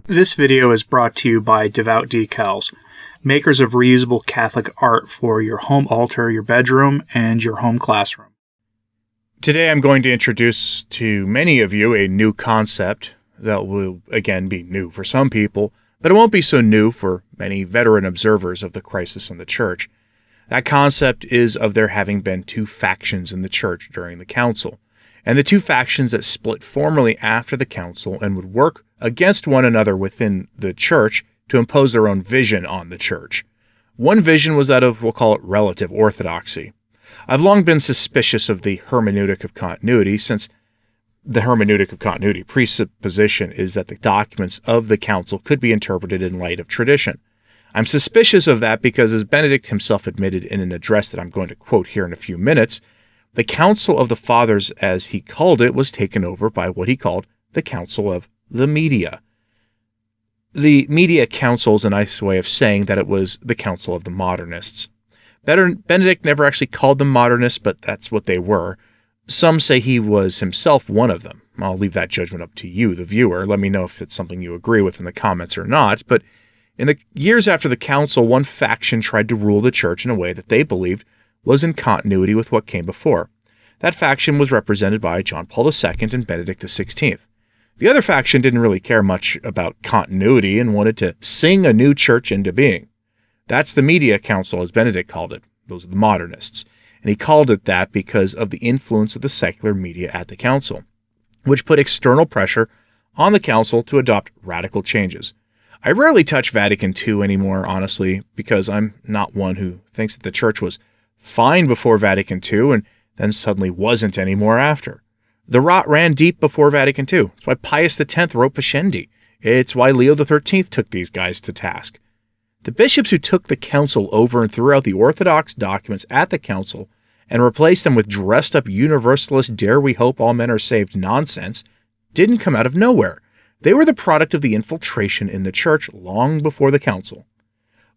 This video is brought to you by Devout Decals, makers of reusable Catholic art for your home altar, your bedroom, and your home classroom. Today I'm going to introduce to many of you a new concept that will, again, be new for some people, but it won't be so new for many veteran observers of the crisis in the Church. That concept is of there having been two factions in the Church during the Council, and the two factions that split formally after the Council and would work against one another within the Church to impose their own vision on the Church. One vision was that of, we'll call it, relative orthodoxy. I've long been suspicious of the hermeneutic of continuity, since the hermeneutic of continuity presupposition is that the documents of the Council could be interpreted in light of tradition. I'm suspicious of that because, as Benedict himself admitted in an address that I'm going to quote here in a few minutes, the Council of the Fathers, as he called it, was taken over by what he called the Council of the Media. The Media Council is a nice way of saying that it was the Council of the Modernists. Benedict never actually called them modernists, but that's what they were. Some say he was himself one of them. I'll leave that judgment up to you, the viewer. Let me know if it's something you agree with in the comments or not. But in the years after the Council, one faction tried to rule the Church in a way that they believed was in continuity with what came before. That faction was represented by John Paul II and Benedict XVI. The other faction didn't really care much about continuity and wanted to sing a new church into being. That's the Media Council, as Benedict called it. Those are the modernists. And he called it that because of the influence of the secular media at the Council, which put external pressure on the Council to adopt radical changes. I rarely touch Vatican II anymore, honestly, because I'm not one who thinks that the Church was fine before Vatican II and then suddenly wasn't anymore after. The rot ran deep before Vatican II. It's why Pius X wrote Pascendi. It's why Leo XIII took these guys to task. The bishops who took the Council over and threw out the Orthodox documents at the Council and replaced them with dressed-up Universalist dare we hope all men are saved nonsense didn't come out of nowhere. They were the product of the infiltration in the Church long before the Council.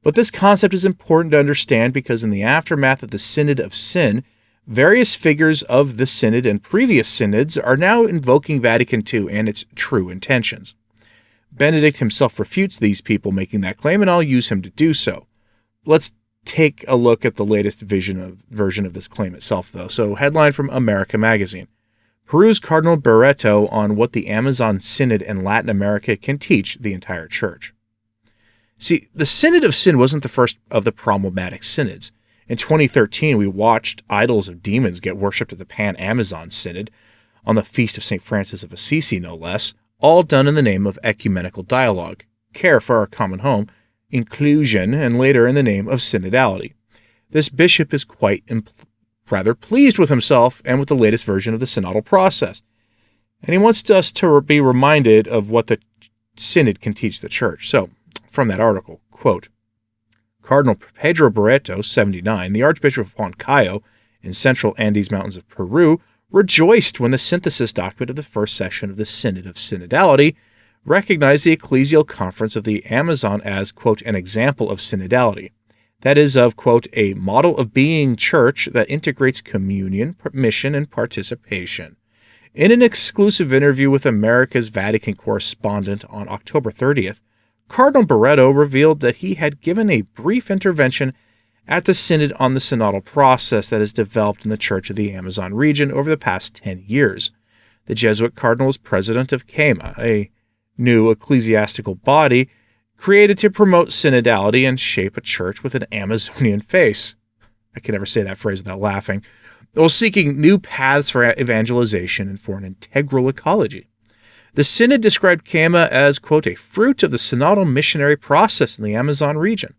But this concept is important to understand because in the aftermath of the Synod of Sin, various figures of the Synod and previous Synods are now invoking Vatican II and its true intentions. Benedict himself refutes these people making that claim, and I'll use him to do so. Let's take a look at the latest version of this claim itself, though. So, headline from America Magazine. Peruse Cardinal Barreto on what the Amazon Synod and Latin America can teach the entire Church. See, the Synod of Sin wasn't the first of the problematic synods. In 2013, we watched idols of demons get worshipped at the Pan-Amazon Synod, on the feast of St. Francis of Assisi, no less, all done in the name of ecumenical dialogue, care for our common home, inclusion, and later in the name of synodality. This bishop is quite rather pleased with himself and with the latest version of the synodal process, and he wants us to be reminded of what the Synod can teach the Church. So, from that article, quote, Cardinal Pedro Barreto, 79, the Archbishop of Huancayo in central Andes Mountains of Peru, rejoiced when the synthesis document of the first session of the Synod of Synodality recognized the Ecclesial Conference of the Amazon as, quote, an example of synodality. That is, of, quote, a model of being church that integrates communion, mission, and participation. In an exclusive interview with America's Vatican correspondent on October 30th, Cardinal Barreto revealed that he had given a brief intervention at the Synod on the synodal process that has developed in the Church of the Amazon region over the past 10 years. The Jesuit cardinal is president of CAMA, a new ecclesiastical body created to promote synodality and shape a church with an Amazonian face. I can never say that phrase without laughing. While seeking new paths for evangelization and for an integral ecology. The Synod described CAMA as, quote, a fruit of the synodal missionary process in the Amazon region.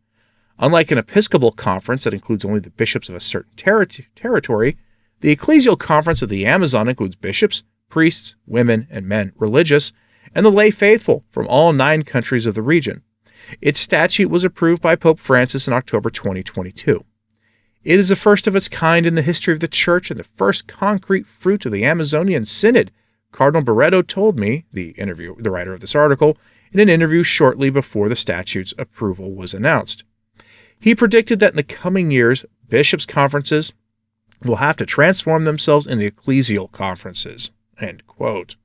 Unlike an episcopal conference that includes only the bishops of a certain territory, the Ecclesial Conference of the Amazon includes bishops, priests, women, and men religious, and the lay faithful from all 9 countries of the region. Its statute was approved by Pope Francis in October 2022. It is the first of its kind in the history of the Church and the first concrete fruit of the Amazonian Synod, Cardinal Barreto told me, the writer of this article, in an interview shortly before the statute's approval was announced. He predicted that in the coming years, bishops' conferences will have to transform themselves into ecclesial conferences. End quote.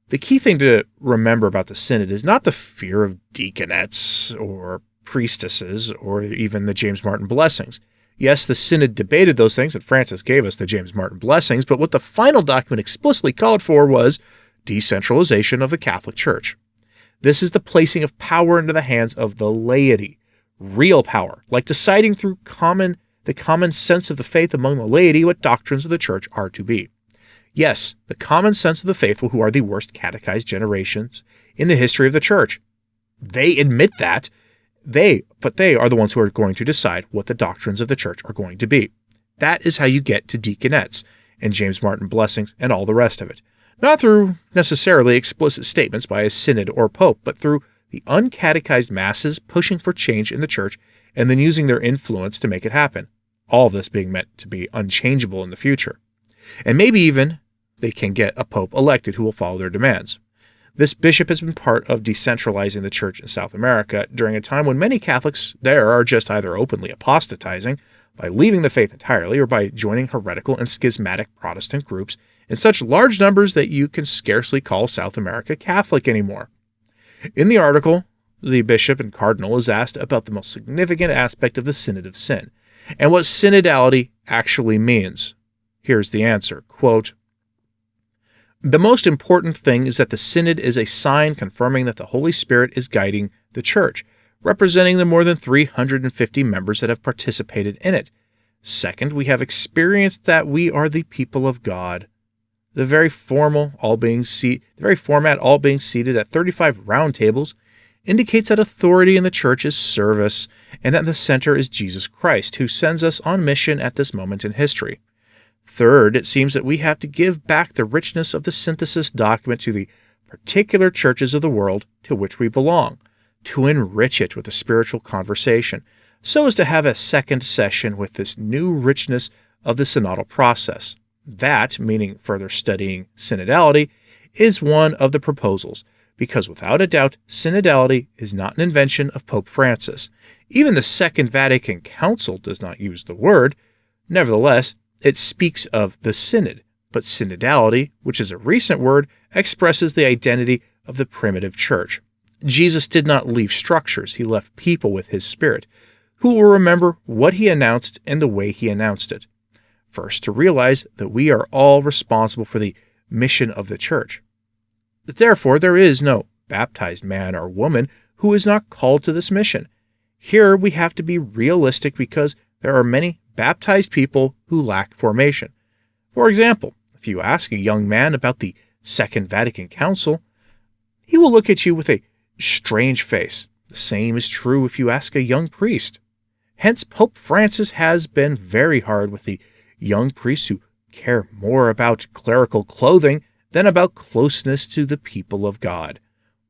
The key thing to remember about the Synod is not the fear of deaconettes or priestesses or even the James Martin blessings. Yes, the Synod debated those things, and Francis gave us the James Martin blessings, but what the final document explicitly called for was decentralization of the Catholic Church. This is the placing of power into the hands of the laity. Real power, like deciding through the common sense of the faith among the laity what doctrines of the Church are to be. Yes, the common sense of the faithful who are the worst catechized generations in the history of the Church. They admit that, but they are the ones who are going to decide what the doctrines of the Church are going to be. That is how you get to deaconettes and James Martin blessings and all the rest of it. Not through necessarily explicit statements by a synod or pope, but through the uncatechized masses pushing for change in the Church and then using their influence to make it happen. All of this being meant to be unchangeable in the future. And maybe even they can get a pope elected who will follow their demands. This bishop has been part of decentralizing the Church in South America during a time when many Catholics there are just either openly apostatizing by leaving the faith entirely or by joining heretical and schismatic Protestant groups in such large numbers that you can scarcely call South America Catholic anymore. In the article, the bishop and cardinal is asked about the most significant aspect of the Synod of Sin and what synodality actually means. Here's the answer, quote, "The most important thing is that the Synod is a sign confirming that the Holy Spirit is guiding the Church, representing the more than 350 members that have participated in it. Second, we have experienced that we are the people of God. The very format, all being seated at 35 round tables, indicates that authority in the Church is service, and that the center is Jesus Christ, who sends us on mission at this moment in history. Third, it seems that we have to give back the richness of the synthesis document to the particular churches of the world to which we belong, to enrich it with a spiritual conversation, so as to have a second session with this new richness of the synodal process. That, meaning further studying synodality, is one of the proposals, because without a doubt, synodality is not an invention of Pope Francis. Even the Second Vatican Council does not use the word. Nevertheless, it speaks of the synod, but synodality, which is a recent word, expresses the identity of the primitive church. Jesus did not leave structures, he left people with his Spirit, who will remember what he announced and the way he announced it. First, to realize that we are all responsible for the mission of the church. Therefore, there is no baptized man or woman who is not called to this mission. Here we have to be realistic because there are many baptized people who lack formation. For example, if you ask a young man about the Second Vatican Council, he will look at you with a strange face. The same is true if you ask a young priest. Hence, Pope Francis has been very hard with the young priests who care more about clerical clothing than about closeness to the people of God.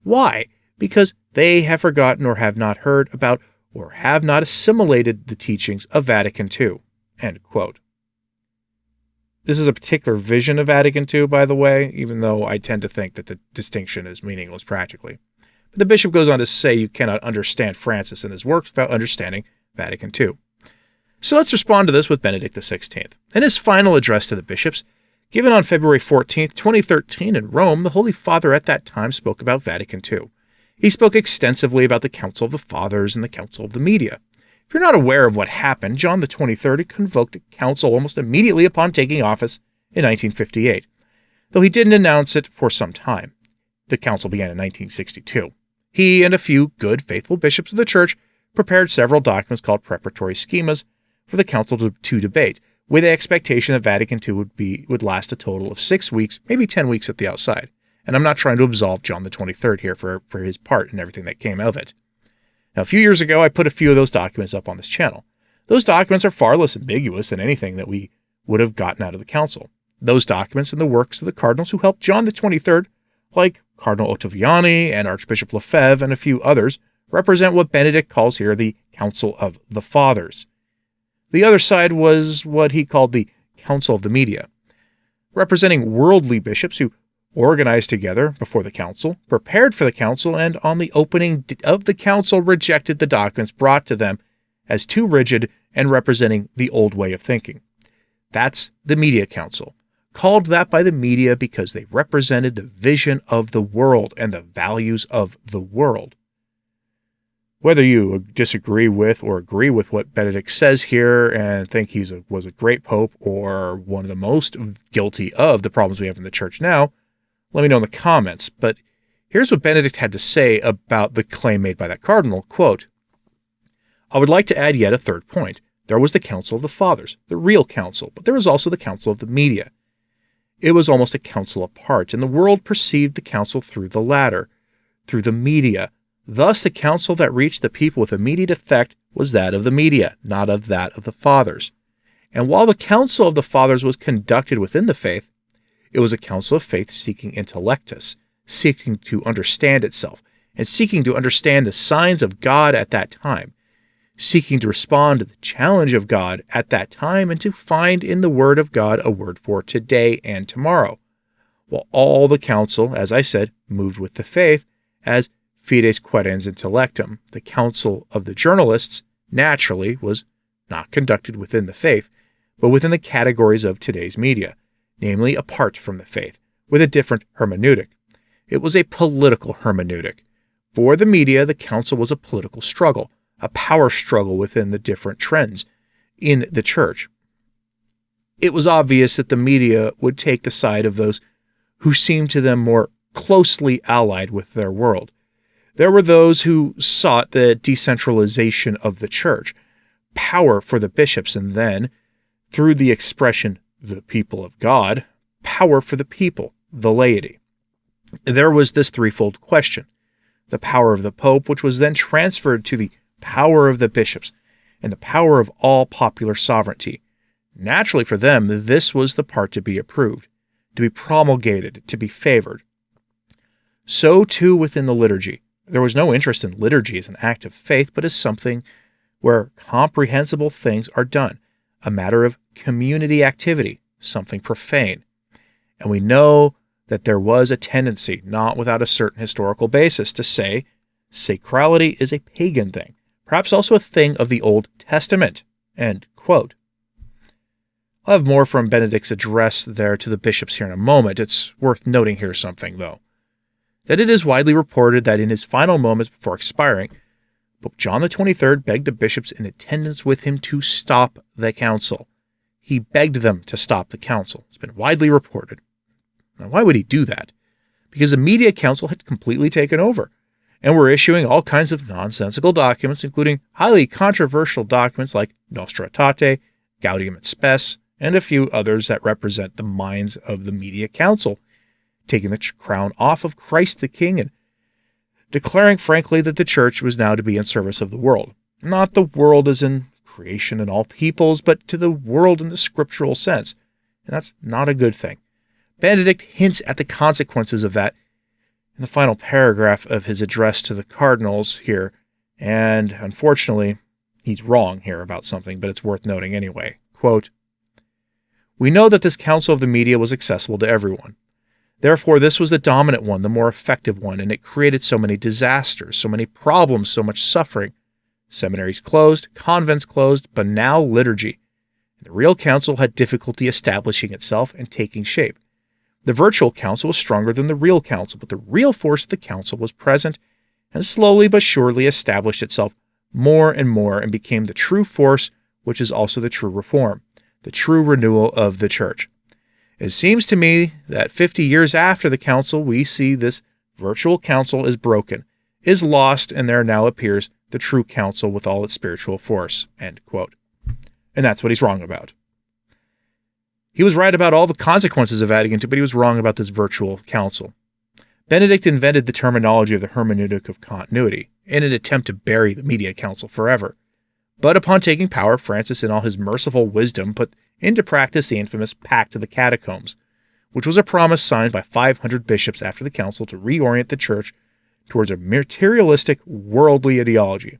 Why? Because they have forgotten or have not heard about or have not assimilated the teachings of Vatican II." End quote. This is a particular vision of Vatican II, by the way, even though I tend to think that the distinction is meaningless practically. But the bishop goes on to say you cannot understand Francis and his works without understanding Vatican II. So let's respond to this with Benedict XVI. In his final address to the bishops, given on February 14, 2013 in Rome, the Holy Father at that time spoke about Vatican II. He spoke extensively about the Council of the Fathers and the Council of the Media. If you're not aware of what happened, John the 23rd convoked a council almost immediately upon taking office in 1958, though he didn't announce it for some time. The council began in 1962. He and a few good, faithful bishops of the Church prepared several documents called preparatory schemas for the council to debate, with the expectation that Vatican II would last a total of 6 weeks, maybe 10 weeks at the outside. And I'm not trying to absolve John the 23rd here for his part in everything that came of it. Now, a few years ago, I put a few of those documents up on this channel. Those documents are far less ambiguous than anything that we would have gotten out of the council. Those documents and the works of the cardinals who helped John the 23rd, like Cardinal Ottaviani and Archbishop Lefebvre and a few others, represent what Benedict calls here the Council of the Fathers. The other side was what he called the Council of the Media, representing worldly bishops who organized together before the council, prepared for the council, and on the opening of the council rejected the documents brought to them as too rigid and representing the old way of thinking. That's the Media Council, called that by the media because they represented the vision of the world and the values of the world. Whether you disagree with or agree with what Benedict says here and think he was a great pope or one of the most guilty of the problems we have in the church now, let me know in the comments. But here's what Benedict had to say about the claim made by that cardinal, quote, "I would like to add yet a third point. There was the Council of the Fathers, the real council, but there was also the Council of the Media. It was almost a council apart, and the world perceived the council through the latter, through the media. Thus, the counsel that reached the people with immediate effect was that of the media, not of that of the fathers. And while the counsel of the fathers was conducted within the faith, it was a counsel of faith seeking intellectus, seeking to understand itself, and seeking to understand the signs of God at that time, seeking to respond to the challenge of God at that time, and to find in the Word of God a word for today and tomorrow. While all the counsel, as I said, moved with the faith, as fides quaerens intellectum, the counsel of the journalists, naturally, was not conducted within the faith, but within the categories of today's media, namely apart from the faith, with a different hermeneutic. It was a political hermeneutic. For the media, the counsel was a political struggle, a power struggle within the different trends in the church. It was obvious that the media would take the side of those who seemed to them more closely allied with their world. There were those who sought the decentralization of the church, power for the bishops, and then, through the expression, the people of God, power for the people, the laity. There was this threefold question: the power of the Pope, which was then transferred to the power of the bishops, and the power of all popular sovereignty. Naturally for them, this was the part to be approved, to be promulgated, to be favored. So too within the liturgy. There was no interest in liturgy as an act of faith, but as something where comprehensible things are done, a matter of community activity, something profane. And we know that there was a tendency, not without a certain historical basis, to say sacrality is a pagan thing, perhaps also a thing of the Old Testament. End quote. I'll have more from Benedict's address there to the bishops here in a moment. It's worth noting here something, though, that it is widely reported that in his final moments before expiring, Pope John the 23rd begged the bishops in attendance with him to stop the council. He begged them to stop the council. It's been widely reported. Now, why would he do that? Because the media council had completely taken over, and were issuing all kinds of nonsensical documents, including highly controversial documents like Nostra Aetate, Gaudium et Spes, and a few others that represent the minds of the media council, taking the crown off of Christ the King and declaring frankly that the church was now to be in service of the world. Not the world as in creation and all peoples, but to the world in the scriptural sense. And that's not a good thing. Benedict hints at the consequences of that in the final paragraph of his address to the cardinals here, and unfortunately, he's wrong here about something, but it's worth noting anyway. Quote, "We know that this council of the media was accessible to everyone. Therefore, this was the dominant one, the more effective one, and it created so many disasters, so many problems, so much suffering. Seminaries closed, convents closed, but now liturgy. The real council had difficulty establishing itself and taking shape. The virtual council was stronger than the real council, but the real force of the council was present and slowly but surely established itself more and more and became the true force, which is also the true reform, the true renewal of the church. It seems to me that 50 years after the council, we see this virtual council is broken, is lost, and there now appears the true council with all its spiritual force." End quote. And that's what he's wrong about. He was right about all the consequences of Vatican II, but he was wrong about this virtual council. Benedict invented the terminology of the hermeneutic of continuity in an attempt to bury the media council forever. But upon taking power, Francis, in all his merciful wisdom, put into practice the infamous Pact of the Catacombs, which was a promise signed by 500 bishops after the council to reorient the church towards a materialistic, worldly ideology,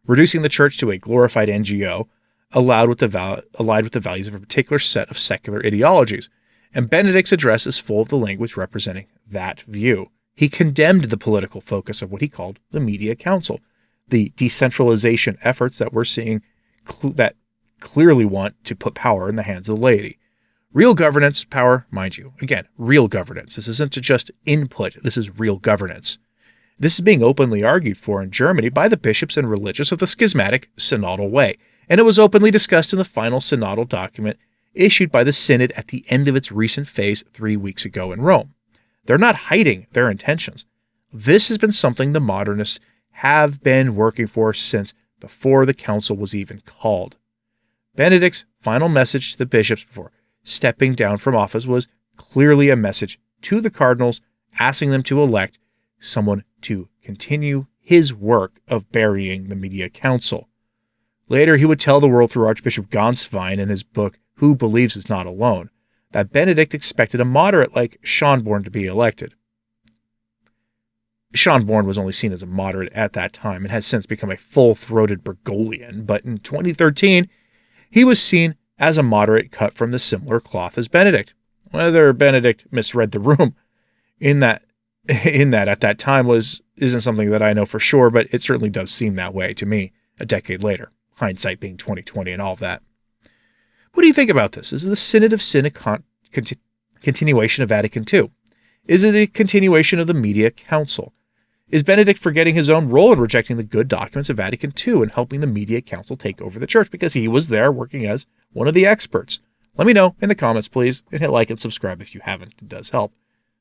reducing the church to a glorified NGO, allied with the values of a particular set of secular ideologies. And Benedict's address is full of the language representing that view. He condemned the political focus of what he called the media council, the decentralization efforts that we're seeing that clearly want to put power in the hands of the laity, Real governance power, mind you. Again, real governance. This isn't just input. This is real governance. This is being openly argued for in Germany by the bishops and religious of the schismatic synodal way, and it was openly discussed in the final synodal document issued by the Synod at the end of its recent phase 3 weeks ago in Rome. They're not hiding their intentions. This has been something the modernists have been working for since before the council was even called. Benedict's final message to the bishops before stepping down from office was clearly a message to the cardinals asking them to elect someone to continue his work of burying the media council. Later, he would tell the world through Archbishop Gonswein in his book Who Believes Is Not Alone that Benedict expected a moderate like Schonborn to be elected. Schonborn was only seen as a moderate at that time and has since become a full-throated Bergoglian, but in 2013, he was seen as a moderate cut from the similar cloth as Benedict. Whether Benedict misread the room in that at that time isn't something that I know for sure, but it certainly does seem that way to me a decade later, hindsight being 2020 and all of that. What do you think about this? Is the Synod of Sin a continuation of Vatican II? Is it a continuation of the Media Council? Is Benedict forgetting his own role in rejecting the good documents of Vatican II and helping the Media Council take over the church because he was there working as one of the experts? Let me know in the comments, please, and hit like and subscribe if you haven't. It does help.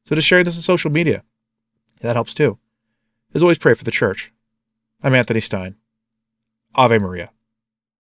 So to share this on social media, that helps too. As always, pray for the church. I'm Anthony Stine. Ave Maria.